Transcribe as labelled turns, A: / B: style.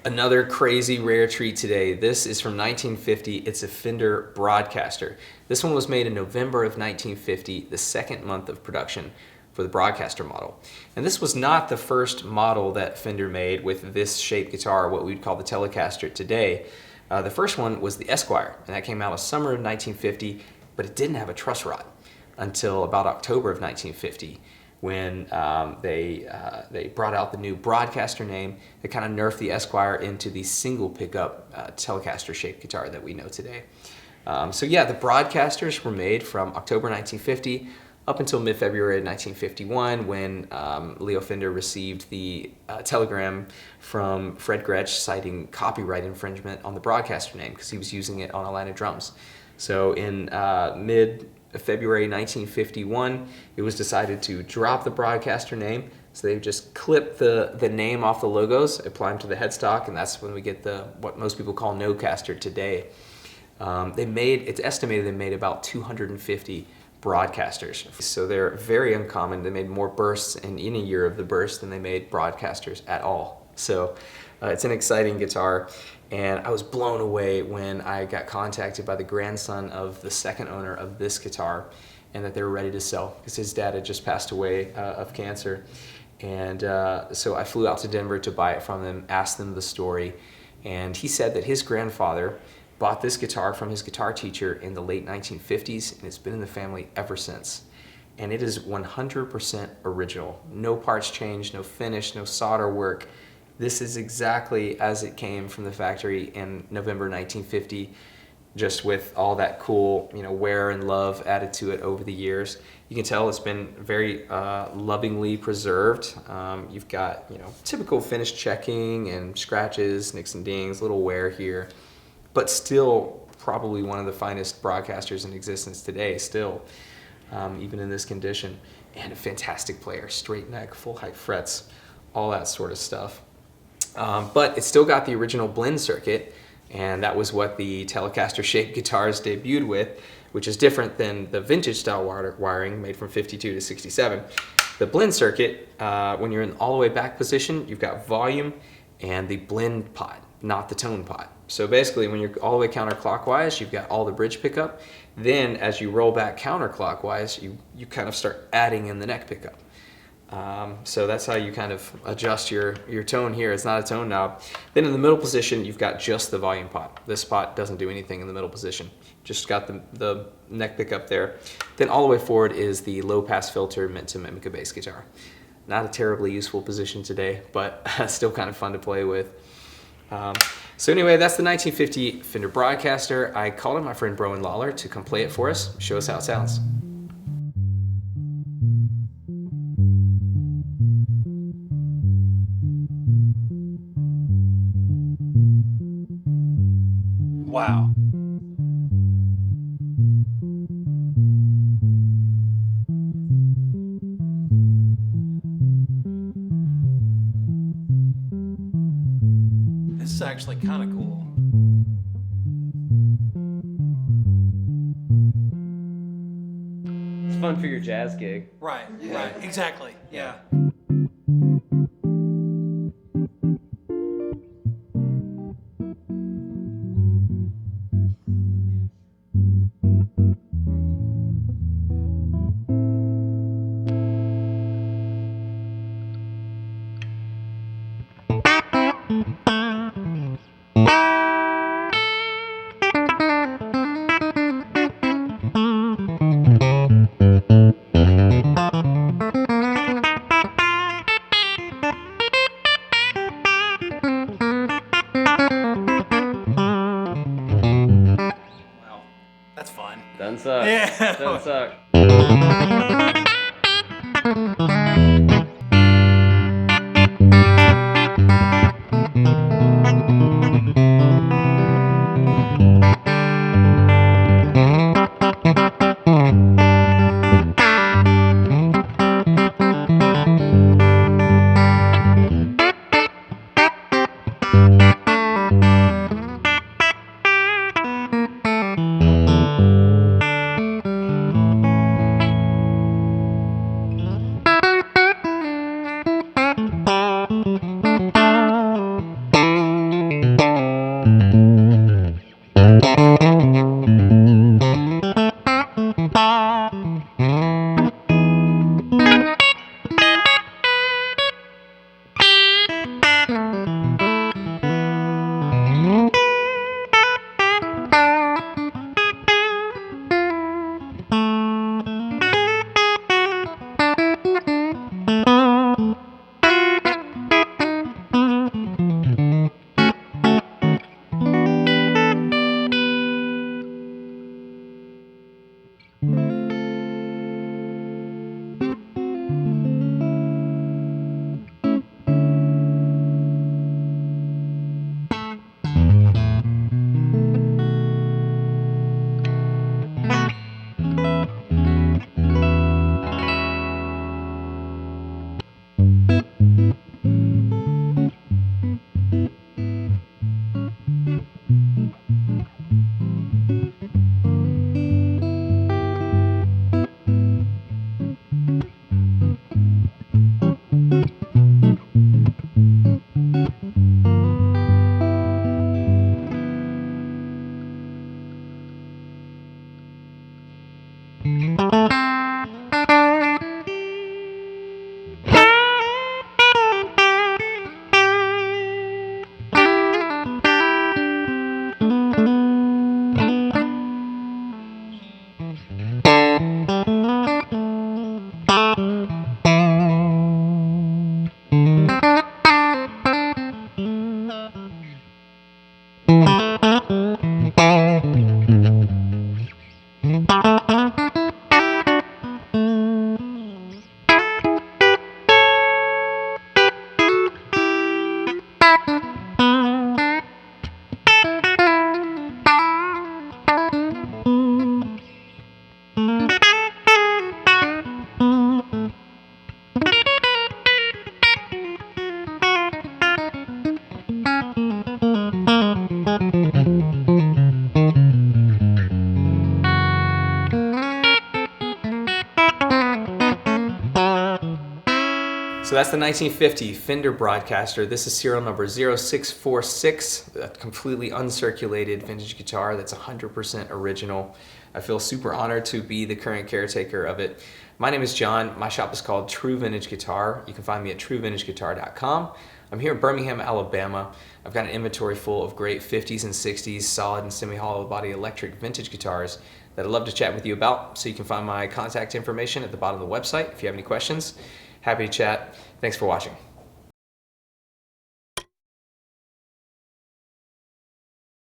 A: Another crazy rare treat today. This is from 1950. It's a Fender Broadcaster. This one was made in November of 1950, the second month of production for the Broadcaster model. And this was not the first model that Fender made with this shaped guitar, what we'd call the Telecaster today. The first one was the Esquire, and that came out in summer of 1950, but it didn't have a truss rod until about October of 1950. When they brought out the new Broadcaster name, they kind of nerfed the Esquire into the single pickup Telecaster shaped guitar that we know today. So yeah, the Broadcasters were made from October 1950 up until mid-February 1951 when Leo Fender received the telegram from Fred Gretsch citing copyright infringement on the Broadcaster name because he was using it on a line of drums. So in mid-February 1951, it was decided to drop the Broadcaster name. So they just clipped the name off the logos, apply them to the headstock, and that's when we get what most people call no-caster today. It's estimated they made about 250 Broadcasters. So they're very uncommon. They made more bursts in any year of the burst than they made Broadcasters at all. So it's an exciting guitar, and I was blown away when I got contacted by the grandson of the second owner of this guitar and that they were ready to sell because his dad had just passed away of cancer. And so I flew out to Denver to buy it from them, asked them the story, and he said that his grandfather bought this guitar from his guitar teacher in the late 1950s, and it's been in the family ever since. And it is 100% original. No parts changed, no finish, no solder work. This is exactly as it came from the factory in November 1950, just with all that cool, wear and love added to it over the years. You can tell it's been very lovingly preserved. You've got, typical finish checking and scratches, nicks and dings, little wear here, but still probably one of the finest Broadcasters in existence today, still, even in this condition. And a fantastic player, straight neck, full height frets, all that sort of stuff. But it's still got the original blend circuit, and that was what the Telecaster shaped guitars debuted with, which is different than the vintage style wiring made from 52 to 67. The blend circuit, when you're in all the way back position, you've got volume and the blend pot, not the tone pot. So basically, when you're all the way counterclockwise, you've got all the bridge pickup. Then as you roll back counterclockwise, you kind of start adding in the neck pickup. So that's how you kind of adjust your tone here. It's not a tone knob. Then in the middle position, you've got just the volume pot. This pot doesn't do anything in the middle position. Just got the neck pickup there. Then all the way forward is the low pass filter meant to mimic a bass guitar. Not a terribly useful position today, but still kind of fun to play with. So anyway, that's the 1950 Fender Broadcaster. I called in my friend Broen Lawler to come play it for us, show us how it sounds.
B: Wow. This is actually kind of cool.
A: It's fun for your jazz gig.
B: Right, right, exactly, yeah. That's fun.
A: Doesn't suck.
B: Yeah.
A: Doesn't suck. So that's the 1950 Fender Broadcaster. This is serial number 0646, a completely uncirculated vintage guitar that's 100% original. I feel super honored to be the current caretaker of it. My name is John. My shop is called True Vintage Guitar. You can find me at truevintageguitar.com. I'm here in Birmingham, Alabama. I've got an inventory full of great 50s and 60s solid and semi-hollow body electric vintage guitars that I'd love to chat with you about. So you can find my contact information at the bottom of the website if you have any questions. Happy to chat. Thanks for watching.